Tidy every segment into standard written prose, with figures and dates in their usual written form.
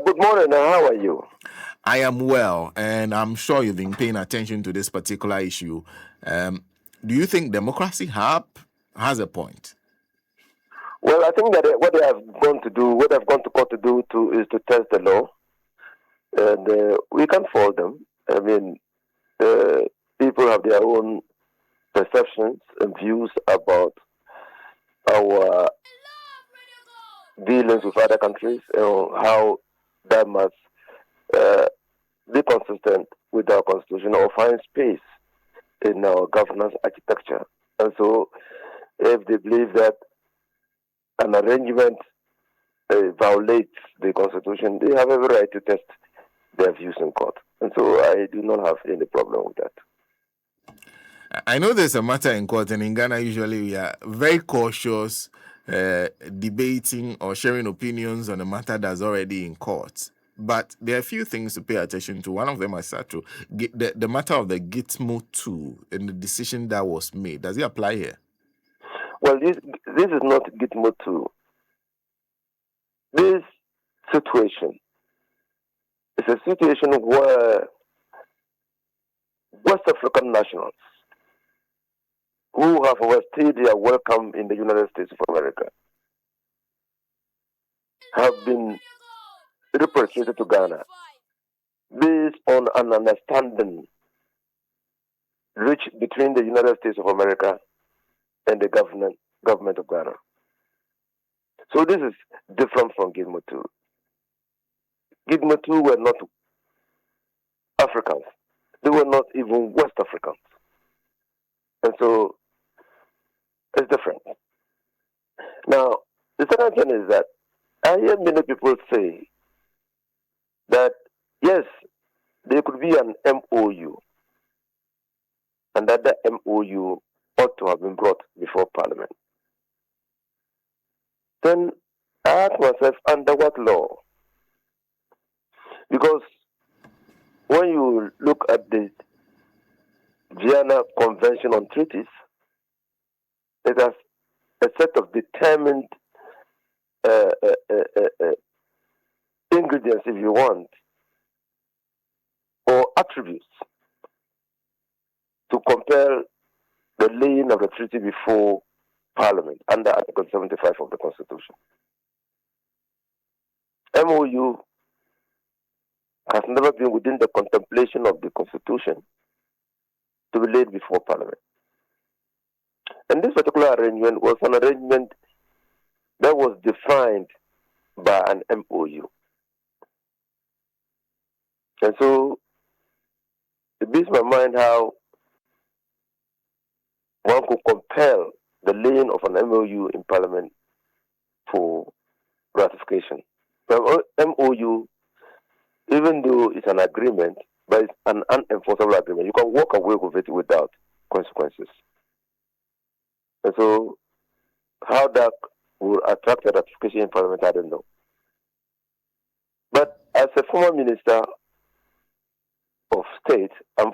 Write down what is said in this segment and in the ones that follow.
Good morning. How are you? I am well, and I'm sure you've been paying attention to this particular issue. Do you think democracy has a point? Well, I think that what they have gone to do, what they've gone to court to do is to test the law, and we can't fault them. I mean, people have their own perceptions and views about our dealings with other countries and how that must be consistent with our constitution or find space in our governance architecture. And so, if they believe that an arrangement violates the constitution, they have every right to test their views in court. And so I do not have any problem with that. I know there's a matter in court, and in Ghana, usually we are very cautious debating or sharing opinions on a matter that's already in court. But there are a few things to pay attention to. One of them I start to the matter of the Gitmo 2 and the decision that was made. Does it apply here? Well, this is not Gitmo 2. This situation is a situation where West African nationals who have overstayed their welcome in the United States of America have been repatriated to Ghana based on an understanding reached between the United States of America and the government of Ghana. So this is different from Gitmo 2. Gitmo 2 were not Africans. They were not even West Africans. And so it's different. Now, the second thing is that I hear many people say that, yes, there could be an MOU, and that the MOU ought to have been brought before Parliament. Then I ask myself, under what law? Because when you look at the Vienna Convention on Treaties, it has a set of determined ingredients, if you want, or attributes to compel the laying of the treaty before Parliament under Article 75 of the Constitution. MOU has never been within the contemplation of the Constitution to be laid before Parliament. And this particular arrangement was an arrangement that was defined by an MOU. And so it beats my mind how one could compel the laying of an MOU in Parliament for ratification. The MOU, even though it's an agreement, but it's an unenforceable agreement, you can walk away with it without consequences. And so how that will attract a ratification in Parliament, I don't know. But as a former minister of state, I'm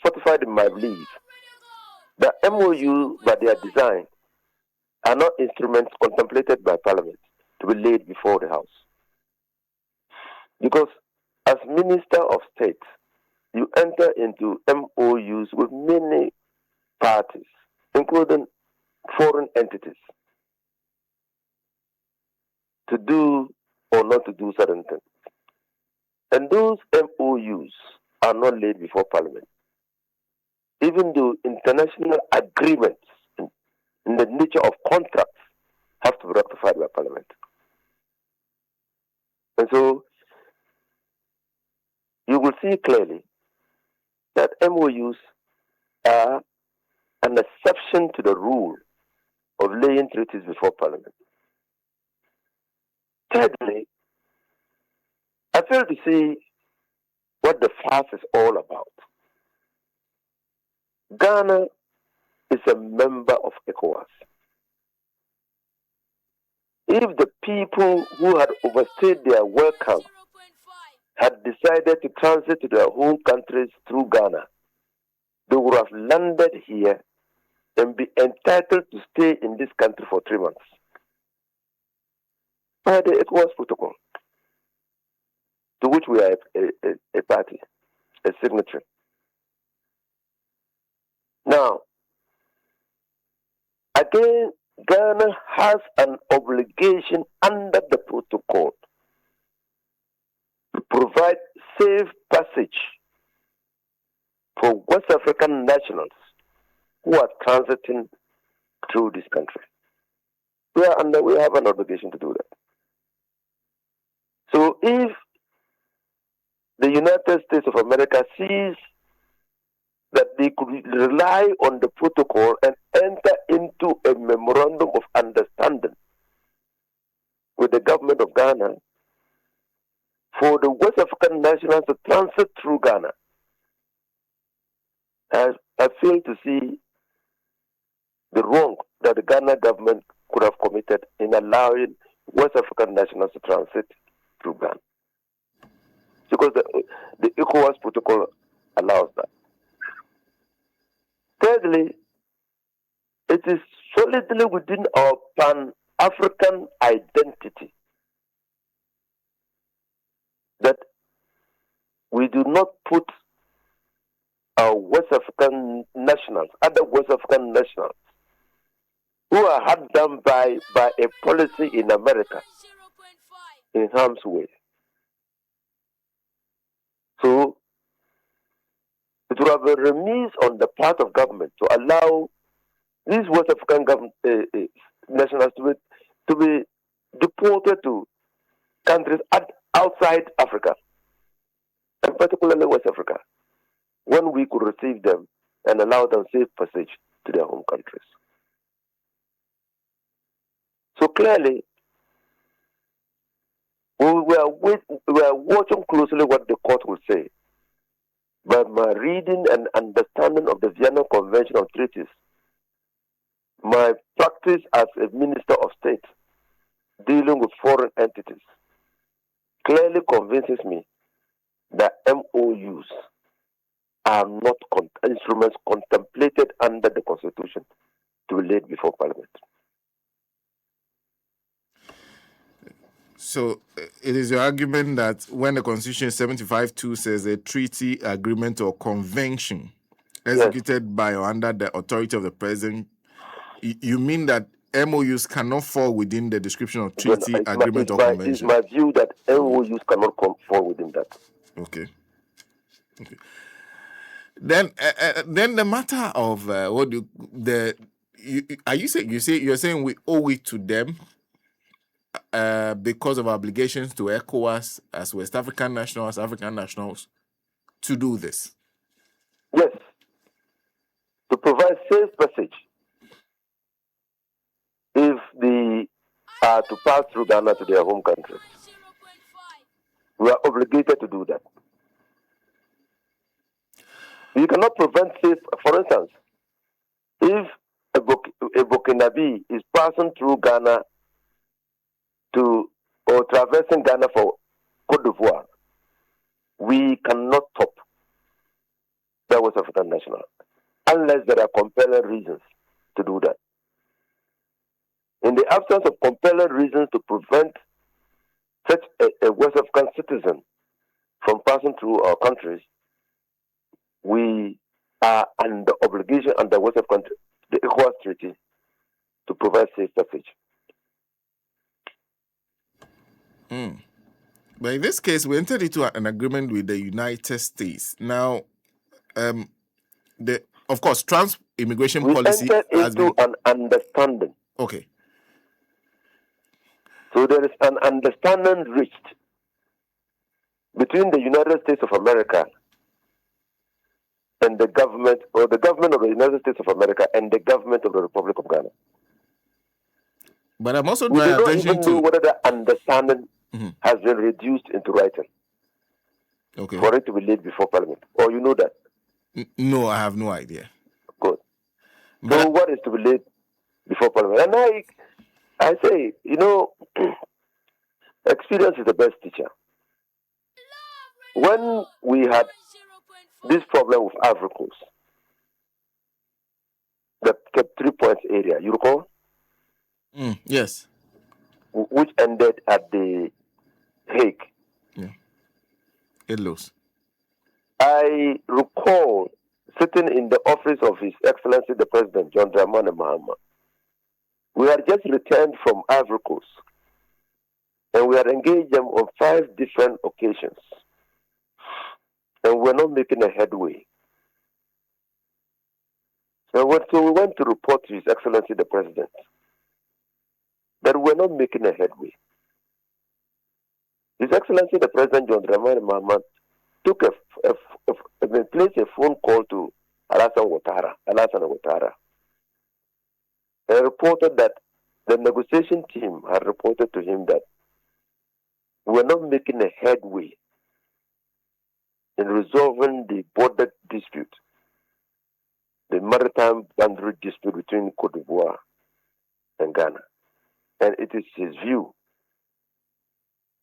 fortified in my belief that MOU, by their design, are not instruments contemplated by Parliament to be laid before the House. Because as Minister of State, you enter into MOUs with many parties, including foreign entities, to do or not to do certain things. And those MOUs are not laid before Parliament, even though international agreements in the nature of contracts have to be ratified by Parliament. And so you will see clearly that MOUs are an exception to the rule of laying treaties before Parliament. Thirdly, I fail to see what the fuss is all about. Ghana is a member of ECOWAS. If the people who had overstayed their welcome had decided to transit to their home countries through Ghana, they would have landed here and be entitled to stay in this country for 3 months by the ECOWAS protocol. to which we are a party, a signatory. Now, again, Ghana has an obligation under the protocol to provide safe passage for West African nationals who are transiting through this country. We have an obligation to do that. So if the United States of America sees that they could rely on the protocol and enter into a memorandum of understanding with the government of Ghana for the West African nationals to transit through Ghana, I fail to see the wrong that the Ghana government could have committed in allowing West African nationals to transit through Ghana. Because the ECOWAS protocol allows that. Thirdly, it is solidly within our Pan-African identity that we do not put our West African nationals, other West African nationals, who are hard done by a policy in America in harm's way. So it would have been remiss on the part of government to allow these West African nationals to be deported to countries outside Africa, and particularly West Africa, when we could receive them and allow them safe passage to their home countries. So clearly, we are watching closely what the court will say. But my reading and understanding of the Vienna Convention of Treaties, my practice as a Minister of State dealing with foreign entities, clearly convinces me that MOUs are not instruments contemplated under the Constitution to be laid before Parliament. So it is your argument that when the Constitution 75(2) says a treaty, agreement, or convention executed by or under the authority of the President, you mean that MOUs cannot fall within the description of treaty, agreement, or convention? It's my view that MOUs cannot fall within that. Okay. Then the matter of you're saying we owe it to them because of obligations to ECOWAS as West African nationals to do this. Yes, to provide safe passage if they are to pass through Ghana to their home countries. We are obligated to do that. You cannot prevent safe. For instance, if a Burkinabe is passing through Ghana or traversing Ghana for Côte d'Ivoire, we cannot stop that West African national unless there are compelling reasons to do that. In the absence of compelling reasons to prevent such a West African citizen from passing through our countries, we are under obligation under West African, the ECOWAS Treaty, to provide safe passage. But in this case, we entered into an agreement with the United States. Now, of course, trans-immigration policy has been an understanding. Okay. So there is an understanding reached between the United States of America and the government, or the government of the United States of America and the government of the Republic of Ghana. But I'm also drawing attention to... We don't even know whether the understanding has been reduced into writing for it to be laid before Parliament. Or you know that? No, I have no idea. Good. So what is to be laid before Parliament? And I say, experience is the best teacher. When we had this problem with Ivory Coast, the 3 points area, you recall? Yes. Which ended at the Hague. Yeah. it looks. I recall sitting in the office of His Excellency the President, John Dramani Mahama. We had just returned from Ivory Coast, and we had engaged them on 5 different occasions, and we're not making a headway. So we went to report to His Excellency the President that we're not making a headway. His Excellency the President, John Dramani Mahama, took placed a phone call to Alassane Ouattara, and reported that the negotiation team had reported to him that we're not making a headway in resolving the border dispute, the maritime boundary dispute between Cote d'Ivoire and Ghana. And it is his view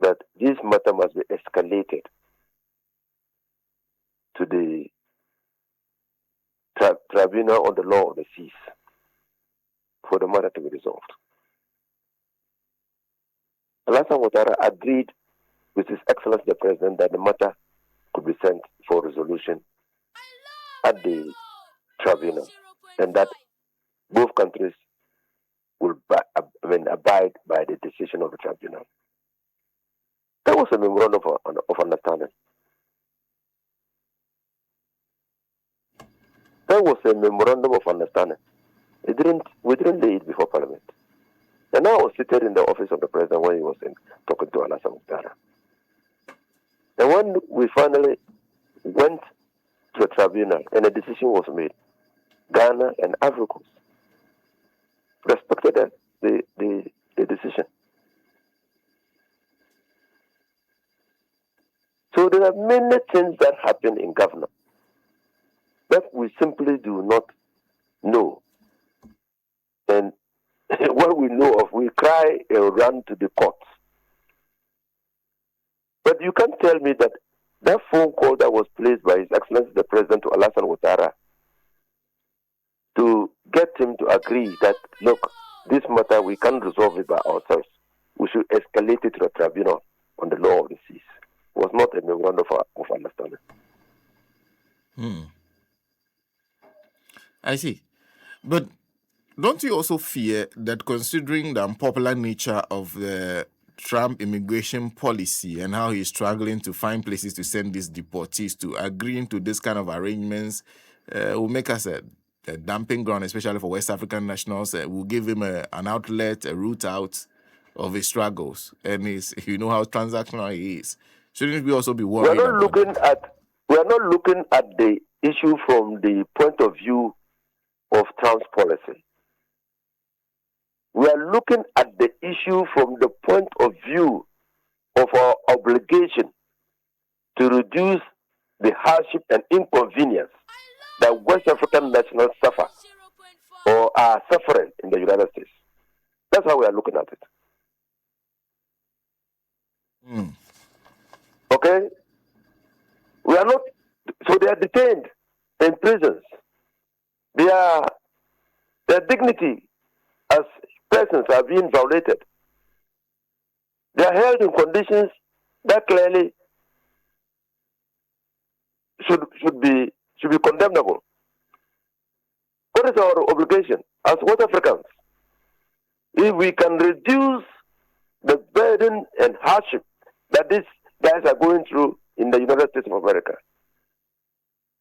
that this matter must be escalated to the tribunal on the law of the seas for the matter to be resolved. Alassane Ouattara agreed with His Excellency the President that the matter could be sent for resolution at the tribunal, and that both countries will abide by the decision of the tribunal. That was a memorandum of understanding. That was a memorandum of understanding. We didn't lay it before Parliament. And I was seated in the office of the President when he was talking to Alassane Ouattara. And when we finally went to the tribunal and a decision was made, Ghana and Ivory Coast respected the decision. So there are many things that happen in government that we simply do not know. And what we know of, we cry and run to the courts. But you can't tell me that that phone call that was placed by His Excellency the President to Alassane Ouattara to get him to agree that, look, this matter, we can't resolve it by ourselves. We should escalate it to the tribunal on the law of the seas. Was not a memorandum of understanding. I see. But don't you also fear that, considering the unpopular nature of the Trump immigration policy and how he's struggling to find places to send these deportees to, agreeing to this kind of arrangements will make us a dumping ground, especially for West African nationals? Will give him an outlet, a route out of his struggles, and you know how transactional he is. Shouldn't we also be worried? We are not looking at the issue from the point of view of Trump's policy. We are looking at the issue from the point of view of our obligation to reduce the hardship and inconvenience that West African nationals suffer or are suffering in the United States. That's how we are looking at it. Okay? We are not, so they are detained in prisons. Their dignity as persons are being violated. They are held in conditions that clearly should be condemnable. What is our obligation as West Africans? If we can reduce the burden and hardship that these guys are going through in the United States of America,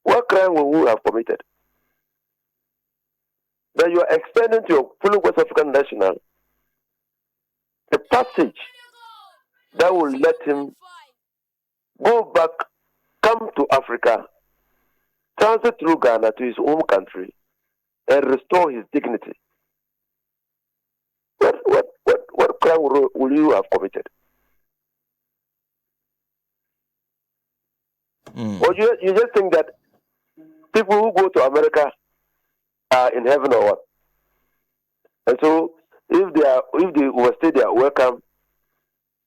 what crime will we have committed? That you are extending to your fellow West African national a passage that will let him go back, come to Africa, transit through Ghana to his home country, and restore his dignity. What crime will you have committed? Or you just think that people who go to America are in heaven or what? And so if they overstay their welcome,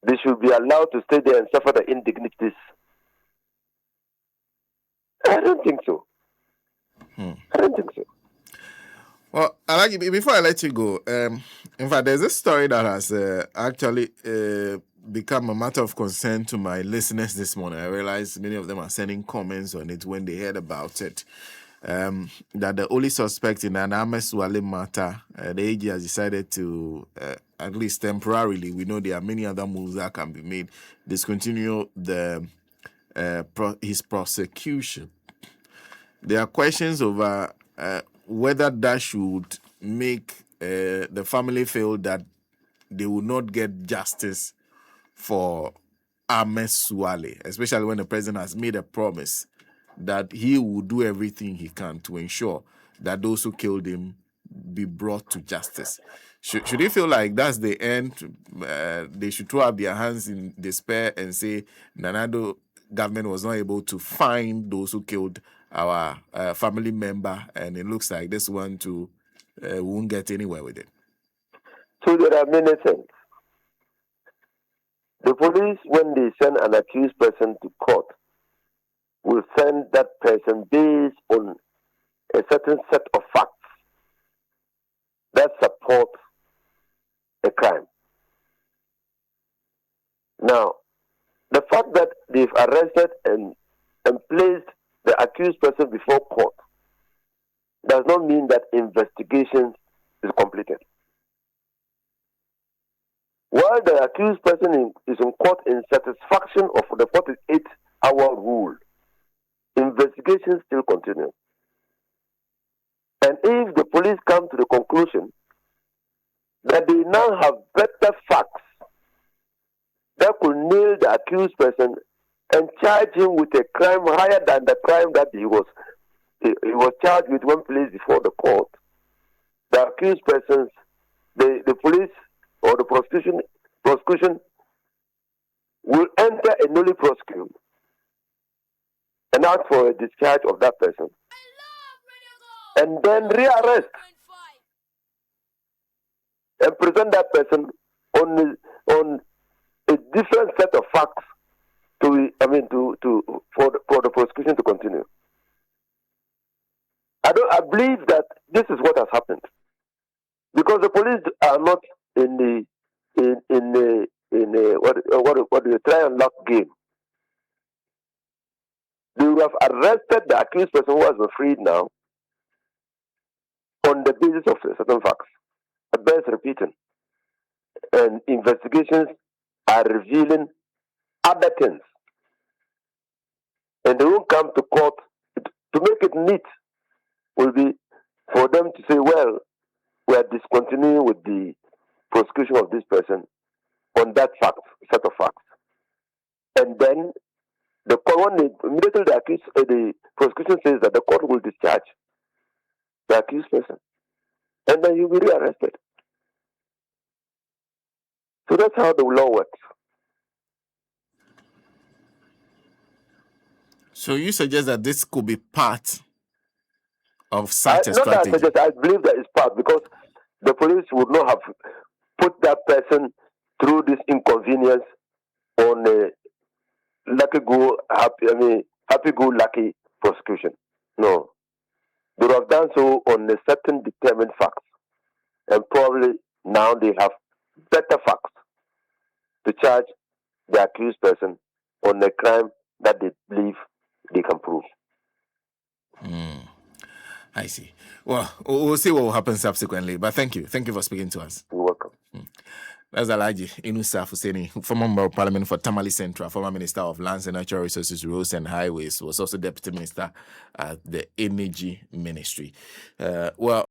they should be allowed to stay there and suffer the indignities. I don't think so. I don't think so. Well, ALHAJI, before I let you go, in fact, there's a story that has actually become a matter of concern to my listeners this morning. I realize many of them are sending comments on it when they heard about it. That the only suspect in an Suale matter, the AG has decided to, at least temporarily, we know there are many other moves that can be made, discontinue his prosecution. There are questions over whether that should make the family feel that they will not get justice for Ahmed Suale, especially when the president has made a promise that he will do everything he can to ensure that those who killed him be brought to justice. Should they feel like that's the end? They should throw up their hands in despair and say Nanado government was not able to find those who killed our family member, and it looks like this one too won't get anywhere with it. So there are many things. The police, when they send an accused person to court, will send that person based on a certain set of facts that support a crime. Now, the fact that they've arrested and placed the accused person before court does not mean that investigation is completed. While the accused person is in court in satisfaction of the 48-hour rule, investigations still continue. And if the police come to the conclusion that they now have better facts that could nail the accused person and charge him with a crime higher than the crime that he was charged with when placed before the court, the accused persons, the police or the prosecution will enter a nulli prosecution and ask for a discharge of that person, and then rearrest and present that person on a different set of facts for the prosecution to continue. I believe that this is what has happened, because the police are not in the try and luck game. They have arrested the accused person who has been freed now on the basis of certain facts. It bears repeating. And investigations are revealing other things. And they won't come to court to make it neat. Will be for them to say, well, we are discontinuing with the prosecution of this person on that set of facts. And then the court, immediately the prosecution says that the court will discharge the accused person, and then you will be rearrested. So that's how the law works. So you suggest that this could be part of such a strategy? I believe that it's part, because the police would not have put that person through this inconvenience on a happy-go-lucky prosecution. No. They would have done so on a certain determined facts. And probably now they have better facts to charge the accused person on a crime that they believe they can prove. I see. Well, we'll see what will happen subsequently. But thank you. Thank you for speaking to us. You're welcome. That's ALHAJI Inusah Fuseini, former member of Parliament for Tamale Central, former Minister of Lands and Natural Resources, Roads and Highways, was also Deputy Minister at the Energy Ministry. Well,